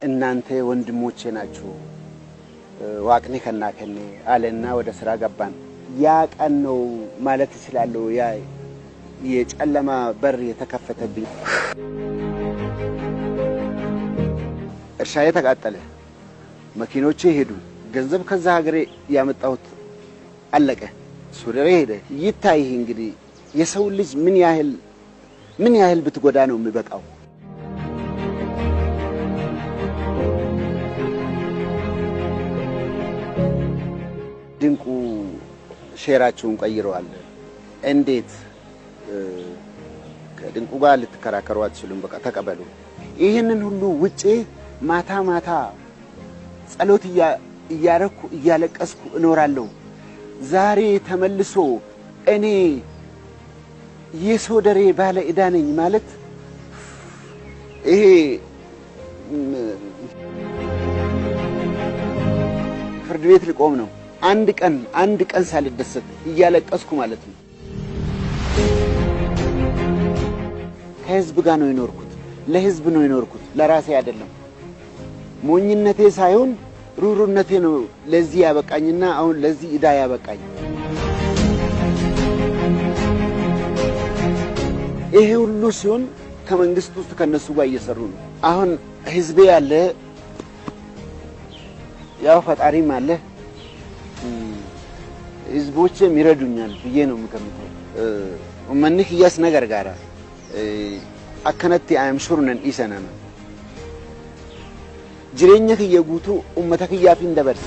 እናንተ ወንድሞቼ ናችሁ ዋቅኔ ከናከኔ አለና ወደ ስራ ገባን ያ ቀን ነው ማለት ይችላል ያ የጨለማ በር የተከፈተብኝ እርሻዬ ተቃጠለ መኪኖቼ ሄዱ ገንዘብ ከዛ ሀገሬ ያመጣሁት አለቀ ሱሪሬ ሄደ ይታይ እንግዲህ የሰው ልጅ ምን ያህል ብትጎዳ ነው የሚበቃው ድንቁ ሼራቸውን ቀይረዋል እንዴት ከድንቁ ጋር ልትከራከሩ አትችሉም በቃ ተቀበሉ ይሄንን ሁሉ ውጪ ማታ ጸሎት እያረኩ እያለቀስኩ እኖራለሁ ዛሬ ተመልሶ እኔ የሶደሬ ባለ እዳነኝ ማለት ይሄ ፍርድ ቤት ልቆም ነው አንድ ቀን ሳልደሰት እያለቀስኩ ማለት ነው ከህዝብ ጋር ነው የኖርኩት ለህዝብ ነው የኖርኩት ለራሴ አይደለም ሞኝነቴ ሳይሆን ሩሩነቴ ነው ለዚህ ያበቃኝና አሁን ለዚህ እዳ ያበቃኝ ይሄ ሁሉ ሲሆን ከመንግስት ውስጥ ከነሱ ጋር እየሰሩ ነው አሁን ህዝቤ ያለ ያው ፈጣሪም አለ ህዝቦችም ይረዱኛል ብዬ ነው የምገምተው ወመንክ ያስ ነገር ጋራ አከነቲ አም ሹርነን ኢሰናና ጅሬኛክ የጉቱ ኡመተክ ያፊ እንደበርስ